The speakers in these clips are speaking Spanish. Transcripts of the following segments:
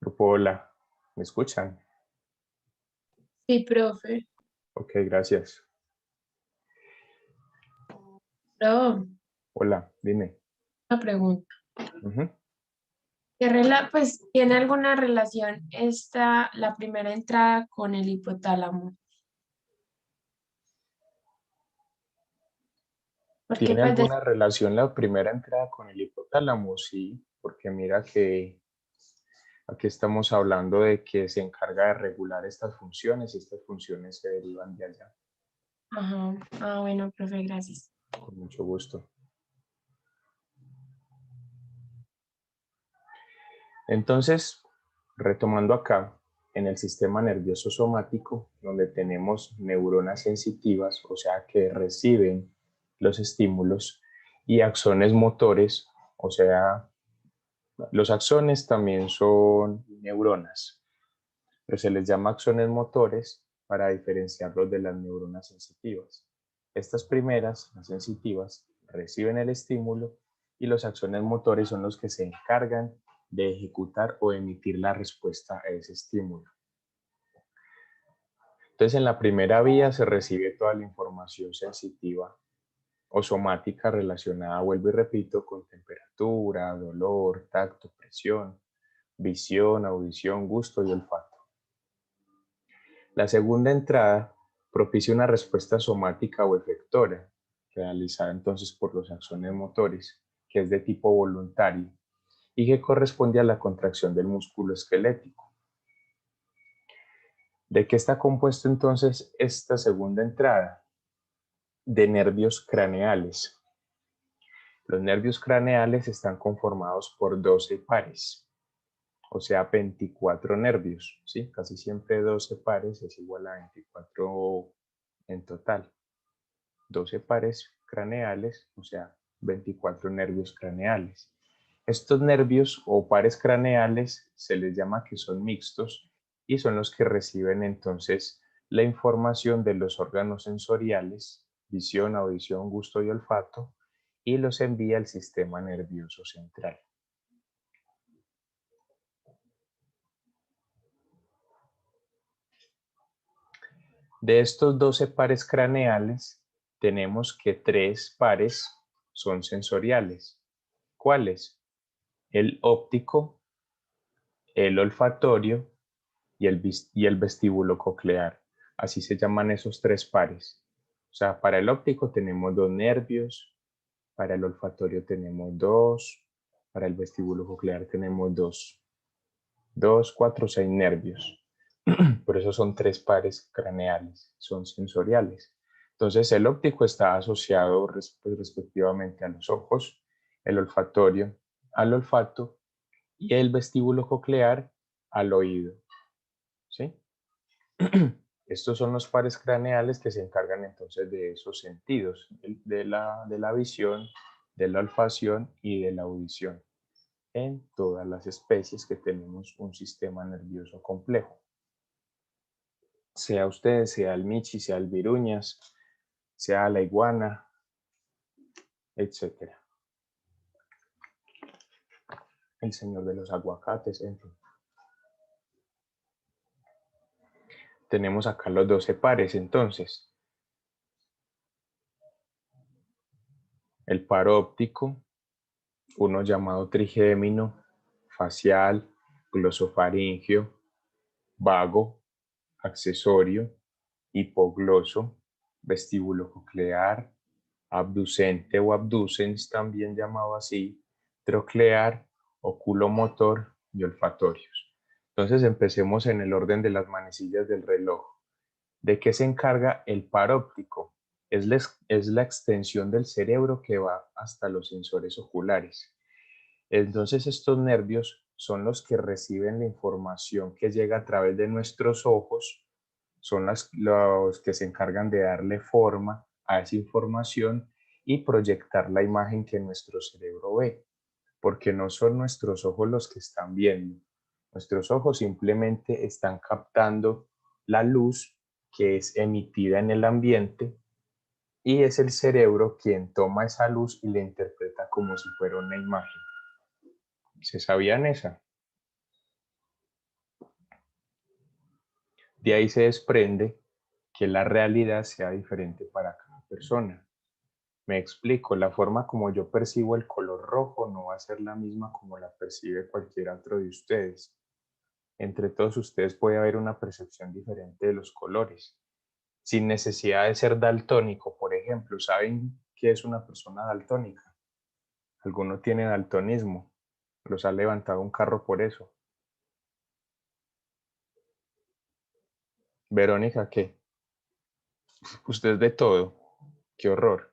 Grupo Hola, ¿me escuchan? Sí, profe. Ok, gracias. No, Hola, dime. una pregunta. Ujú. Pues, ¿tiene alguna relación la primera entrada con el hipotálamo? Porque ¿Tiene pues alguna relación la primera entrada con el hipotálamo? Sí, porque mira que aquí estamos hablando de que se encarga de regular estas funciones y estas funciones se derivan de allá. Ajá. Ah, bueno, profe, gracias. Con mucho gusto. Entonces, retomando acá, en el sistema nervioso somático, donde tenemos neuronas sensitivas, o sea, que reciben los estímulos, y axones motores, o sea, los axones también son neuronas, pero se les llama axones motores para diferenciarlos de las neuronas sensitivas. Estas primeras, las sensitivas, reciben el estímulo y los axones motores son los que se encargan de ejecutar o emitir la respuesta a ese estímulo. Entonces, en la primera vía se recibe toda la información sensitiva o somática relacionada, vuelvo y repito, con temperatura, dolor, tacto, presión, visión, audición, gusto y olfato. La segunda entrada propicia una respuesta somática o efectora, realizada entonces por los axones motores, que es de tipo voluntario y que corresponde a la contracción del músculo esquelético. ¿De qué está compuesto entonces esta segunda entrada? De nervios craneales. Los nervios craneales están conformados por 12 pares, o sea, 24 nervios, ¿sí? Casi siempre 12 pares es igual a 24 en total. 12 pares craneales, o sea, 24 nervios craneales. Estos nervios o pares craneales se les llama que son mixtos y son los que reciben entonces la información de los órganos sensoriales, visión, audición, gusto y olfato, y los envía al sistema nervioso central. De estos 12 pares craneales, tenemos que 3 pares son sensoriales. ¿Cuáles? El óptico, el olfatorio y el vestíbulo coclear. Así se llaman esos 3 pares. O sea, para el óptico tenemos 2 nervios, para el olfatorio tenemos 2, para el vestíbulo coclear tenemos 2. 2, 4, 6 nervios. Por eso son 3 pares craneales, son sensoriales. Entonces el óptico está asociado respectivamente a los ojos, el olfatorio al olfato y el vestíbulo coclear al oído. ¿Sí? Estos son los pares craneales que se encargan entonces de esos sentidos, de la visión, de la olfacción y de la audición en todas las especies que tenemos un sistema nervioso complejo. Sea usted, sea el michi, sea el viruñas, sea la iguana, etcétera. El señor de los aguacates, en fin. Tenemos acá los 12 pares entonces. El par óptico, uno llamado trigémino, facial, glosofaringio, vago, accesorio, hipogloso, vestíbulo coclear, abducente o abducens, también llamado así, troclear, oculomotor y olfatorios. Entonces empecemos en el orden de las manecillas del reloj. ¿De qué se encarga el par óptico? Es la extensión del cerebro que va hasta los sensores oculares. Entonces estos nervios son los que reciben la información que llega a través de nuestros ojos, son los que se encargan de darle forma a esa información y proyectar la imagen que nuestro cerebro ve, porque no son nuestros ojos los que están viendo. Nuestros ojos simplemente están captando la luz que es emitida en el ambiente y es el cerebro quien toma esa luz y la interpreta como si fuera una imagen. ¿Se sabían esa? De ahí se desprende que la realidad sea diferente para cada persona. Me explico, la forma como yo percibo el color rojo no va a ser la misma como la percibe cualquier otro de ustedes. Entre todos ustedes puede haber una percepción diferente de los colores, sin necesidad de ser daltónico, por ejemplo. ¿Saben qué es una persona daltónica? Alguno tiene daltonismo, los ha levantado un carro por eso. Verónica, ¿qué? Usted ve todo. Qué horror.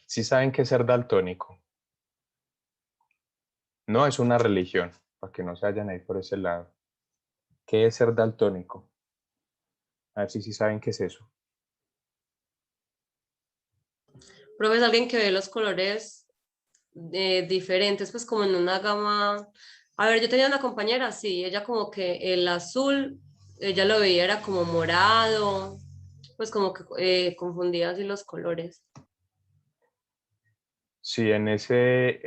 ¿Sí saben qué es ser daltónico? No es una religión, para que no se vayan a ir por ese lado. ¿Qué es ser daltónico? A ver si sí saben qué es eso. Profe, es alguien que ve los colores diferentes, pues como en una gama. A ver, yo tenía una compañera, sí, ella como que el azul, ella lo veía, era como morado, pues como que confundía así los colores. Sí, en ese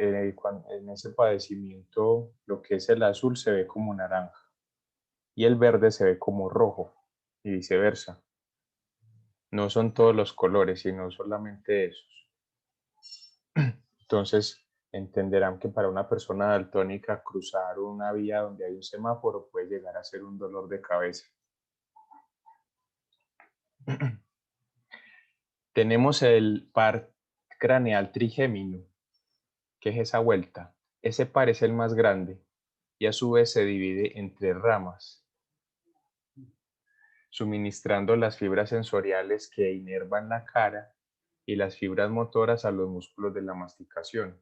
padecimiento lo que es el azul se ve como naranja y el verde se ve como rojo y viceversa. No son todos los colores, sino solamente esos. Entonces, entenderán que para una persona daltónica cruzar una vía donde hay un semáforo puede llegar a ser un dolor de cabeza. Tenemos el par craneal trigémino, que es esa vuelta. Ese par es el más grande y a su vez se divide en 3 ramas, suministrando las fibras sensoriales que inervan la cara y las fibras motoras a los músculos de la masticación.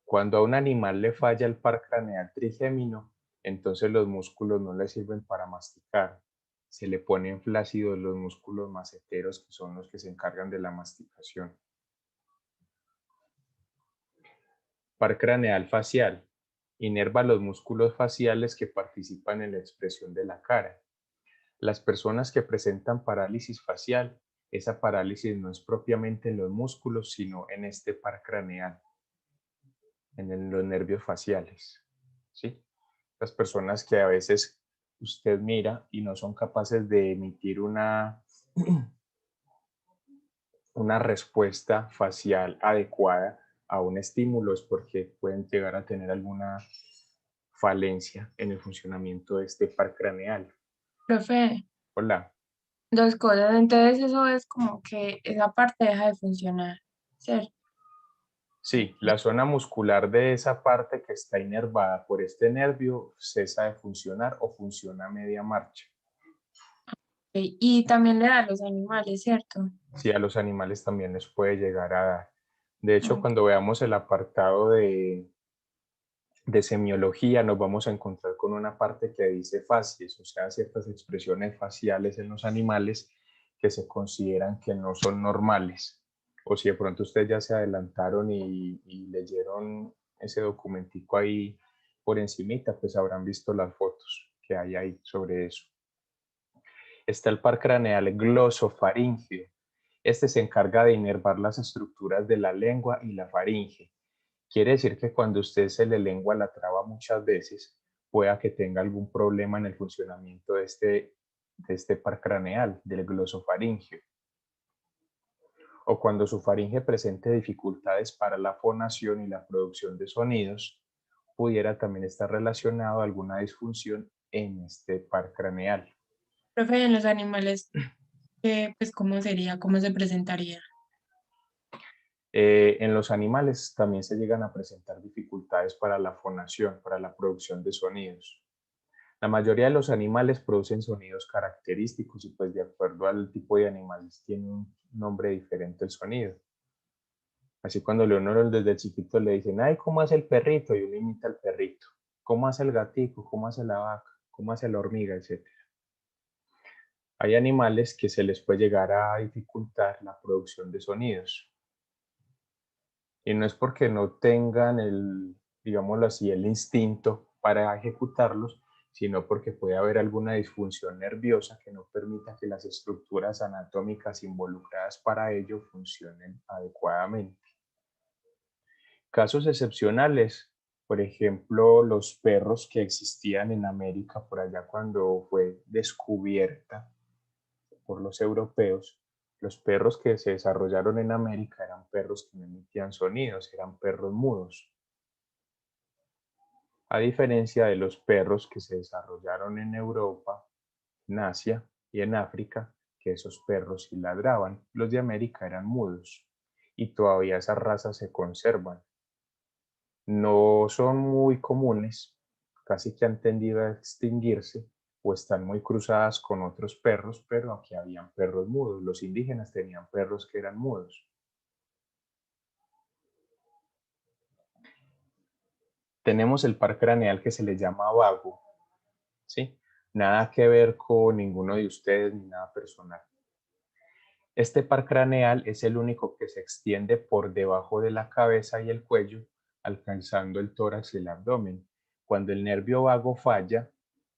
Cuando a un animal le falla el par craneal trigémino, entonces los músculos no le sirven para masticar. Se le ponen flácidos los músculos maceteros, que son los que se encargan de la masticación. Par craneal facial. Inerva los músculos faciales que participan en la expresión de la cara. Las personas que presentan parálisis facial, esa parálisis no es propiamente en los músculos, sino en este par craneal, en los nervios faciales. ¿Sí? Las personas que a veces usted mira y no son capaces de emitir una respuesta facial adecuada a un estímulo es porque pueden llegar a tener alguna falencia en el funcionamiento de este par craneal. Profe, Hola. 2 cosas. Entonces eso es como que esa parte deja de funcionar, ¿cierto? Sí, la zona muscular de esa parte que está inervada por este nervio cesa de funcionar o funciona a media marcha. Y también le da a los animales, ¿cierto? Sí, a los animales también les puede llegar a dar. De hecho, Ok. cuando veamos el apartado de semiología, nos vamos a encontrar con una parte que dice facies, o sea, ciertas expresiones faciales en los animales que se consideran que no son normales. O si de pronto ustedes ya se adelantaron y leyeron ese documentico ahí por encimita, pues habrán visto las fotos que hay ahí sobre eso. Está el par craneal glosofaríngeo. Este se encarga de inervar las estructuras de la lengua y la faringe. Quiere decir que cuando usted se le lengua la traba muchas veces, pueda que tenga algún problema en el funcionamiento de este par craneal, del glosofaringio. O cuando su faringe presente dificultades para la fonación y la producción de sonidos, pudiera también estar relacionado a alguna disfunción en este par craneal. Profe, en los animales, pues, ¿cómo sería? ¿Cómo se presentaría? En los animales también se llegan a presentar dificultades para la fonación, para la producción de sonidos. La mayoría de los animales producen sonidos característicos y pues de acuerdo al tipo de animales tiene un nombre diferente el sonido. Así cuando uno desde chiquito le dicen, ay, ¿cómo hace el perrito? Y uno imita al perrito. ¿Cómo hace el gatito? ¿Cómo hace la vaca? ¿Cómo hace la hormiga? Etcétera. Hay animales que se les puede llegar a dificultar la producción de sonidos. Y no es porque no tengan digámoslo así, el instinto para ejecutarlos, sino porque puede haber alguna disfunción nerviosa que no permita que las estructuras anatómicas involucradas para ello funcionen adecuadamente. Casos excepcionales Por ejemplo, los perros que existían en América por allá cuando fue descubierta por los europeos, los perros que se desarrollaron en América eran perros que no emitían sonidos, eran perros mudos. A diferencia de los perros que se desarrollaron en Europa, en Asia y en África, que esos perros sí ladraban, los de América eran mudos y todavía esas razas se conservan. No son muy comunes, casi que han tendido a extinguirse o están muy cruzadas con otros perros, pero aquí habían perros mudos. Los indígenas tenían perros que eran mudos. Tenemos el par craneal que se le llama vago, ¿sí? Nada que ver con ninguno de ustedes ni nada personal. Este par craneal es el único que se extiende por debajo de la cabeza y el cuello, alcanzando el tórax y el abdomen. Cuando el nervio vago falla,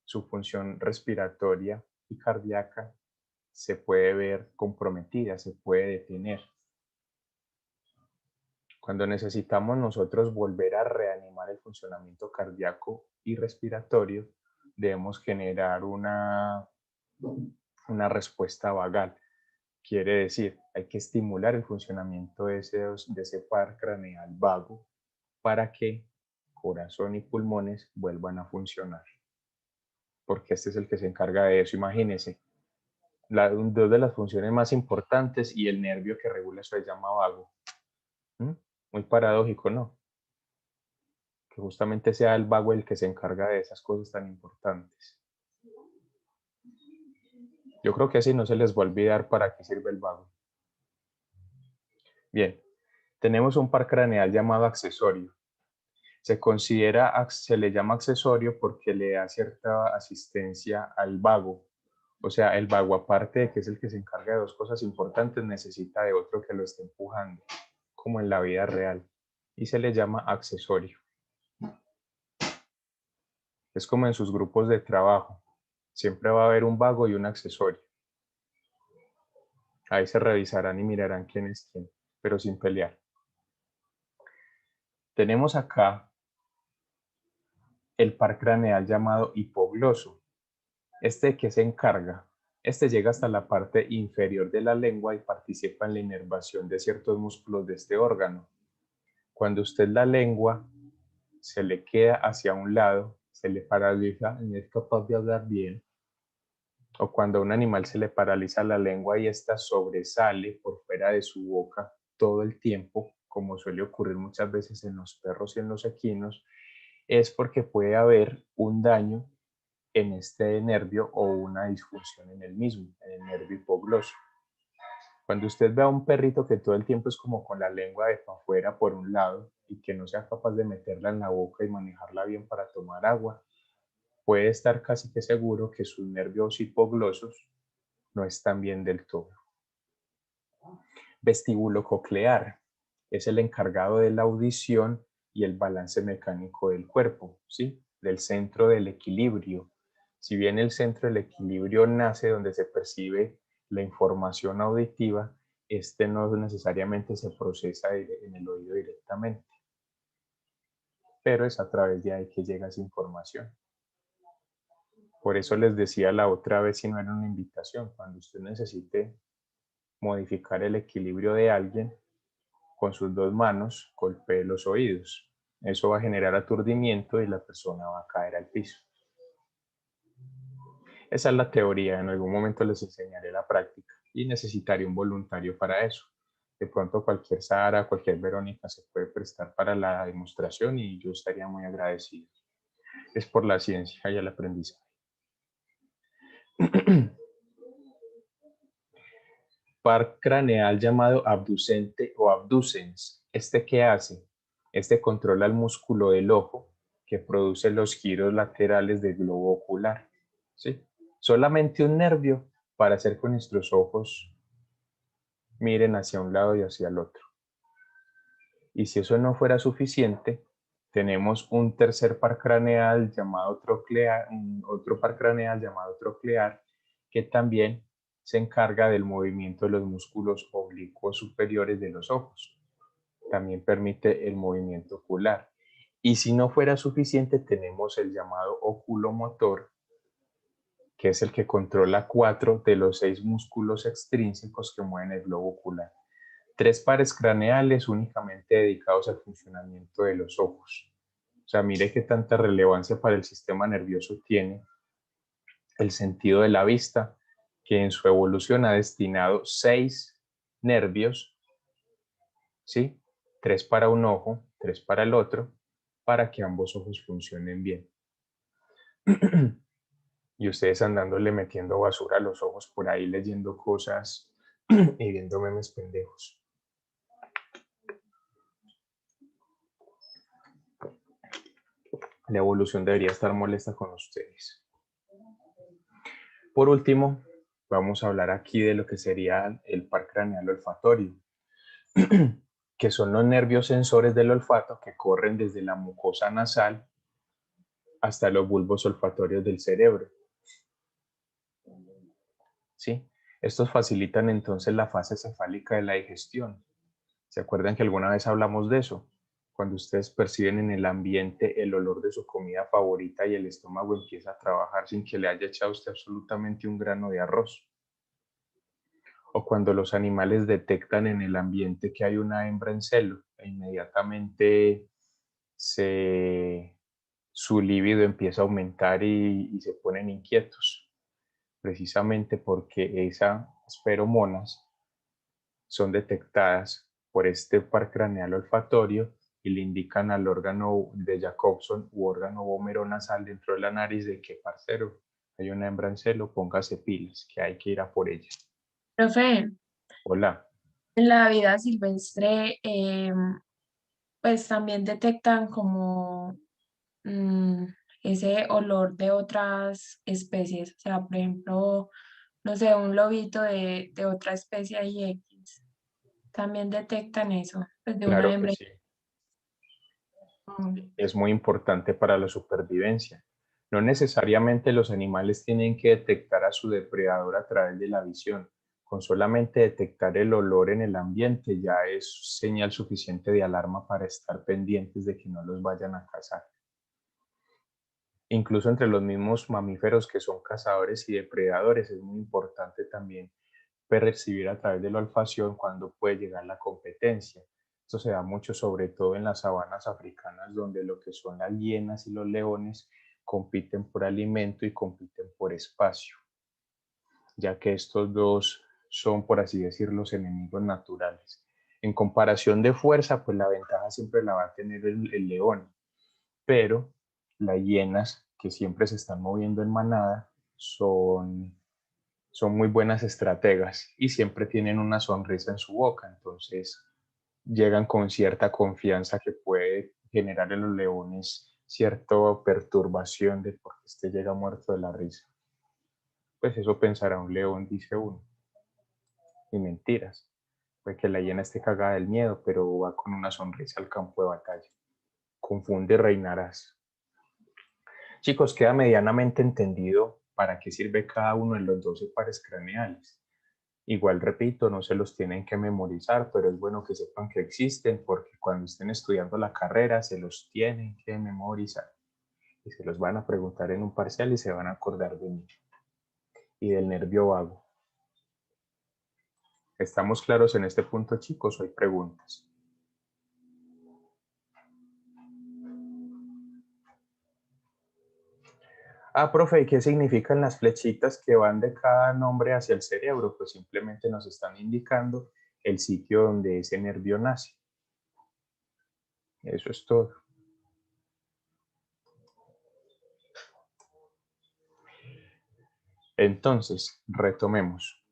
su función respiratoria y cardíaca se puede ver comprometida, se puede detener. Cuando necesitamos nosotros volver a reanimar el funcionamiento cardíaco y respiratorio, debemos generar una respuesta vagal. Quiere decir, hay que estimular el funcionamiento de ese par craneal vago para que corazón y pulmones vuelvan a funcionar. Porque este es el que se encarga de eso. Imagínense, dos de las funciones más importantes y el nervio que regula eso se llama vago. Muy paradójico, ¿no? Que justamente sea el vago el que se encarga de esas cosas tan importantes. Yo creo que así no se les va a olvidar para qué sirve el vago. Bien, tenemos un par craneal llamado accesorio. Se le llama accesorio porque le da cierta asistencia al vago. O sea, el vago, aparte de que es el que se encarga de dos cosas importantes, necesita de otro que lo esté empujando, como en la vida real. Y se le llama accesorio. Es como en sus grupos de trabajo. Siempre va a haber un vago y un accesorio. Ahí se revisarán y mirarán quién es quién, pero sin pelear. Tenemos acá el par craneal llamado hipogloso. ¿Este qué se encarga? Este llega hasta la parte inferior de la lengua y participa en la inervación de ciertos músculos de este órgano. Cuando usted la lengua se le queda hacia un lado, se le paraliza y no es capaz de hablar bien, o cuando a un animal se le paraliza la lengua y ésta sobresale por fuera de su boca todo el tiempo, como suele ocurrir muchas veces en los perros y en los equinos, es porque puede haber un daño en este nervio o una disfunción en el mismo, en el nervio hipogloso. Cuando usted ve a un perrito que todo el tiempo es como con la lengua de para afuera por un lado y que no sea capaz de meterla en la boca y manejarla bien para tomar agua, puede estar casi que seguro que sus nervios hipoglosos no están bien del todo. Vestíbulo coclear es el encargado de la audición y el balance mecánico del cuerpo, ¿sí? Del centro del equilibrio. Si bien el centro del equilibrio nace donde se percibe la información auditiva, este no necesariamente se procesa en el oído directamente, pero es a través de ahí que llega esa información. Por eso les decía la otra vez, si no era una invitación, cuando usted necesite modificar el equilibrio de alguien, con sus dos manos golpee los oídos. Eso va a generar aturdimiento y la persona va a caer al piso. Esa es la teoría, en algún momento les enseñaré la práctica y necesitaré un voluntario para eso. De pronto cualquier Sara, cualquier Verónica se puede prestar para la demostración y yo estaría muy agradecido. Es por la ciencia y el aprendizaje. Par craneal llamado abducente o abducens. ¿Este qué hace? Este controla el músculo del ojo que produce los giros laterales del globo ocular. ¿Sí? Solamente un nervio para hacer que nuestros ojos miren hacia un lado y hacia el otro. Y si eso no fuera suficiente, tenemos un tercer par craneal llamado troclear, otro par craneal llamado troclear, que también se encarga del movimiento de los músculos oblicuos superiores de los ojos. También permite el movimiento ocular. Y si no fuera suficiente, tenemos el llamado oculomotor, que es el que controla 4 de los 6 músculos extrínsecos que mueven el globo ocular. 3 pares craneales únicamente dedicados al funcionamiento de los ojos. O sea, mire qué tanta relevancia para el sistema nervioso tiene el sentido de la vista, que en su evolución ha destinado 6 nervios, ¿sí? 3 para un ojo, 3 para el otro, para que ambos ojos funcionen bien. Y ustedes andándole metiendo basura a los ojos por ahí, leyendo cosas y viendo memes pendejos. La evolución debería estar molesta con ustedes. Por último, vamos a hablar aquí de lo que sería el par craneal olfatorio, que son los nervios sensores del olfato que corren desde la mucosa nasal hasta los bulbos olfatorios del cerebro. ¿Sí? Estos facilitan entonces la fase cefálica de la digestión. ¿Se acuerdan que alguna vez hablamos de eso? Cuando ustedes perciben en el ambiente el olor de su comida favorita y el estómago empieza a trabajar sin que le haya echado usted absolutamente un grano de arroz. O cuando los animales detectan en el ambiente que hay una hembra en celo e inmediatamente su libido empieza a aumentar y se ponen inquietos, precisamente porque esas feromonas son detectadas por este par craneal olfatorio y le indican al órgano de Jacobson u órgano vomeronasal dentro de la nariz de que, parcero, hay una hembra en celo, póngase pilas, que hay que ir a por ella. Profe, Hola. en la vida silvestre, pues también detectan como mm, ese olor de otras especies. O sea, por ejemplo, no sé, un lobito de otra especie ahí X. También detectan eso, pues de una Claro que hembra. sí. Mm, Es muy importante para la supervivencia. No necesariamente los animales tienen que detectar a su depredador a través de la visión. Con solamente detectar el olor en el ambiente ya es señal suficiente de alarma para estar pendientes de que no los vayan a cazar. Incluso entre los mismos mamíferos que son cazadores y depredadores es muy importante también percibir a través de la olfacción cuando puede llegar la competencia. Esto se da mucho sobre todo en las sabanas africanas donde lo que son las hienas y los leones compiten por alimento y compiten por espacio, ya que estos dos son, por así decirlo, los enemigos naturales. En comparación de fuerza, pues la ventaja siempre la va a tener el león, pero las hienas que siempre se están moviendo en manada son muy buenas estrategas y siempre tienen una sonrisa en su boca, entonces llegan con cierta confianza que puede generar en los leones cierta perturbación de por qué este llega muerto de la risa. Pues eso pensará un león, dice uno, y mentiras. Puede que la hiena esté cagada del miedo, pero va con una sonrisa al campo de batalla. Confunde, reinarás. Chicos, queda medianamente entendido para qué sirve cada uno de los 12 pares craneales. Igual, repito, no se los tienen que memorizar, pero es bueno que sepan que existen porque cuando estén estudiando la carrera se los tienen que memorizar. Y se los van a preguntar en un parcial y se van a acordar de mí y del nervio vago. ¿Estamos claros en este punto, chicos? ¿O hay preguntas? Ah, profe, ¿y qué significan las flechitas que van de cada nombre hacia el cerebro? Pues simplemente nos están indicando el sitio donde ese nervio nace. Eso es todo. Entonces, retomemos.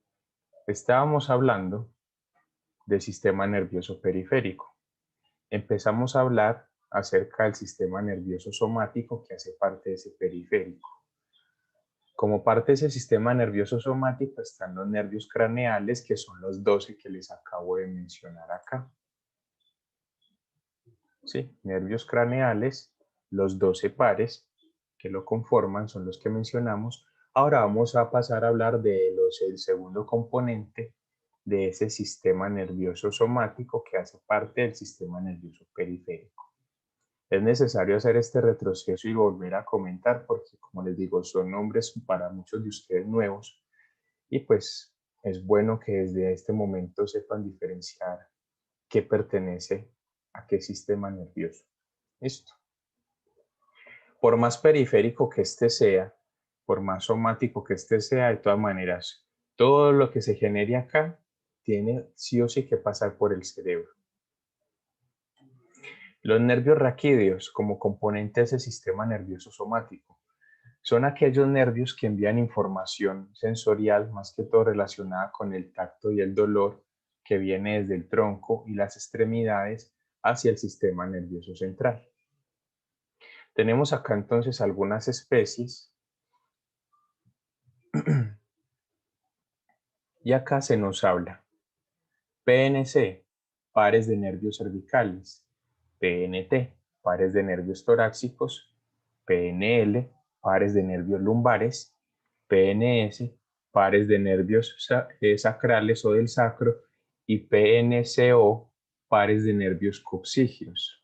Estábamos hablando del sistema nervioso periférico. Empezamos a hablar acerca del sistema nervioso somático que hace parte de ese periférico. Como parte de ese sistema nervioso somático están los nervios craneales, que son los 12 que les acabo de mencionar acá. ¿Sí? Nervios craneales, los 12 pares que lo conforman son los que mencionamos. Ahora vamos a pasar a hablar de el segundo componente de ese sistema nervioso somático que hace parte del sistema nervioso periférico. Es necesario hacer este retroceso y volver a comentar porque, como les digo, son nombres para muchos de ustedes nuevos y pues es bueno que desde este momento sepan diferenciar qué pertenece a qué sistema nervioso. Listo. Por más periférico que este sea, por más somático que este sea, de todas maneras, todo lo que se genere acá tiene sí o sí que pasar por el cerebro. Los nervios raquídeos, como componente de ese sistema nervioso somático, son aquellos nervios que envían información sensorial, más que todo relacionada con el tacto y el dolor, que viene desde el tronco y las extremidades hacia el sistema nervioso central. Tenemos acá entonces algunas especies y acá se nos habla PNC, pares de nervios cervicales, PNT, pares de nervios torácicos, PNL, pares de nervios lumbares, PNS, pares de nervios sacrales o del sacro, y PNCO, pares de nervios coxígeos.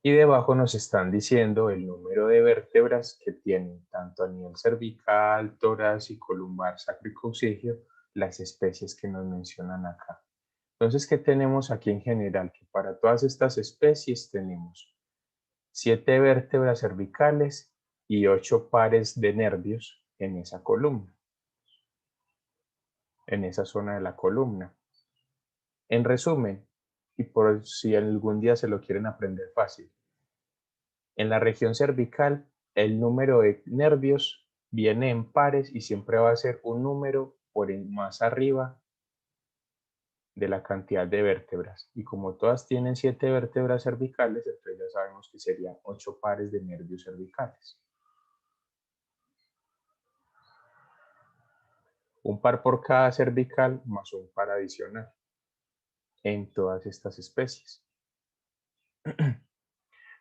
Y debajo nos están diciendo el número de vértebras que tienen tanto a nivel cervical, torácico, lumbar, sacro y coxígeo, las especies que nos mencionan acá. Entonces, ¿qué tenemos aquí en general? Que para todas estas especies tenemos 7 vértebras cervicales y 8 pares de nervios en esa columna, en esa zona de la columna. En resumen, y por si algún día se lo quieren aprender fácil, en la región cervical el número de nervios viene en pares y siempre va a ser un número por más arriba de la cantidad de vértebras. Y como todas tienen 7 vértebras cervicales, entonces ya sabemos que serían 8 pares de nervios cervicales. Un par por cada cervical más un par adicional en todas estas especies.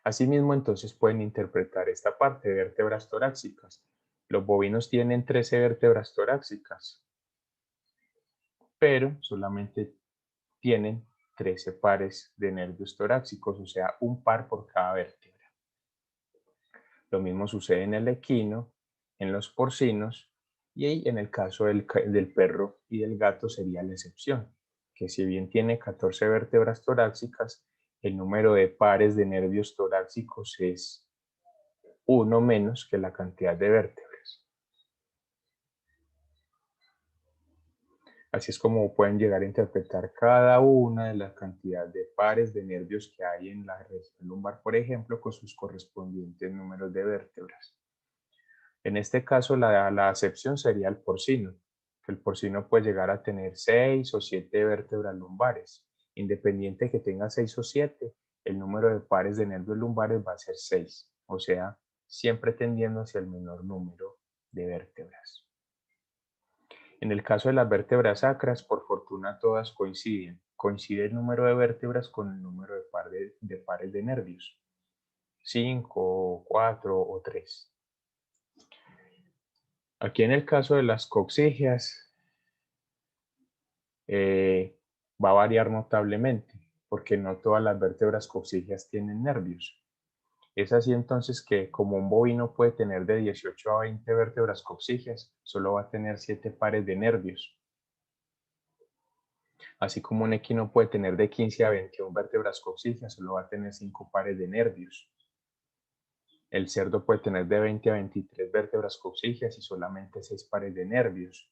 Asimismo, entonces pueden interpretar esta parte de vértebras torácicas. Los bovinos tienen 13 vértebras torácicas, pero solamente tienen 13 pares de nervios torácicos, o sea, un par por cada vértebra. Lo mismo sucede en el equino, en los porcinos y en el caso del perro y del gato sería la excepción, que si bien tiene 14 vértebras torácicas, el número de pares de nervios torácicos es uno menos que la cantidad de vértebras. Así es como pueden llegar a interpretar cada una de la cantidad de pares de nervios que hay en la región lumbar, por ejemplo, con sus correspondientes números de vértebras. En este caso, la acepción sería el porcino, que el porcino puede llegar a tener 6 o 7 vértebras lumbares. Independiente de que tenga 6 o 7, el número de pares de nervios lumbares va a ser 6, o sea, siempre tendiendo hacia el menor número de vértebras. En el caso de las vértebras sacras, por fortuna todas coinciden. Coincide el número de vértebras con el número de pares de nervios. 5, 4 o 3. Aquí en el caso de las coxígeas va a variar notablemente, porque no todas las vértebras coxígeas tienen nervios. Es así entonces que como un bovino puede tener de 18 a 20 vértebras coxígeas, solo va a tener 7 pares de nervios. Así como un equino puede tener de 15 a 21 vértebras coxígeas, solo va a tener 5 pares de nervios. El cerdo puede tener de 20 a 23 vértebras coxígeas y solamente 6 pares de nervios.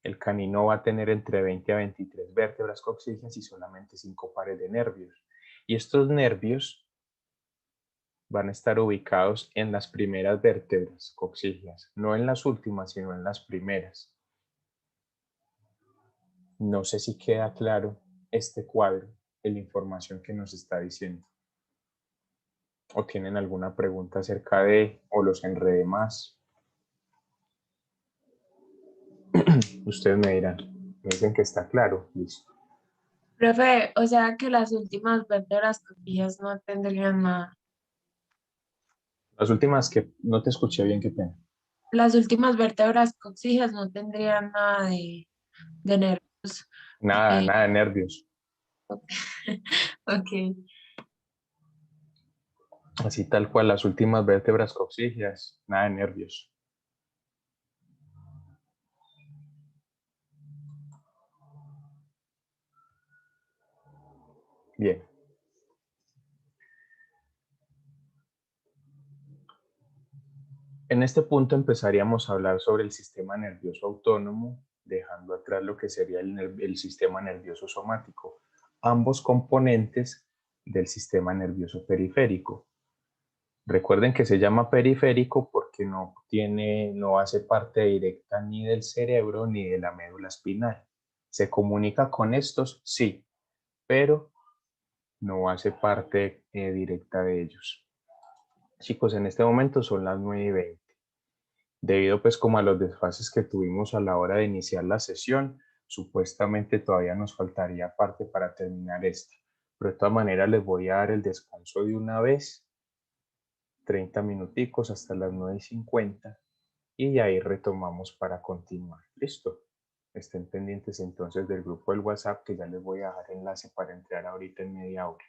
El canino va a tener entre 20 a 23 vértebras coxígeas y solamente 5 pares de nervios. Y estos nervios van a estar ubicados en las primeras vértebras coxígeas, no en las últimas, sino en las primeras. No sé si queda claro este cuadro de la información que nos está diciendo. ¿O tienen alguna pregunta acerca de, o los enredé más? Ustedes me dirán, me dicen que está claro, listo. Profe, o sea que las últimas vértebras coxígeas no tendrían nada. Las últimas que no te escuché bien, qué pena. Las últimas vértebras coxígeas no tendrían nada de nervios. Nada de nervios. Ok. Así tal cual, las últimas vértebras coxígeas, nada de nervios. Bien. En este punto empezaríamos a hablar sobre el sistema nervioso autónomo, dejando atrás lo que sería el sistema nervioso somático, ambos componentes del sistema nervioso periférico. Recuerden que se llama periférico porque no hace parte directa ni del cerebro ni de la médula espinal. ¿Se comunica con estos? Sí, pero no hace parte directa de ellos. Chicos, en este momento son las 9:20. Debido pues como a los desfases que tuvimos a la hora de iniciar la sesión, supuestamente todavía nos faltaría parte para terminar esta. Pero de todas maneras les voy a dar el descanso de una vez, 30 minuticos hasta las 9:50 y ahí retomamos para continuar. ¿Listo? Estén pendientes entonces del grupo del WhatsApp que ya les voy a dejar enlace para entrar ahorita en media hora.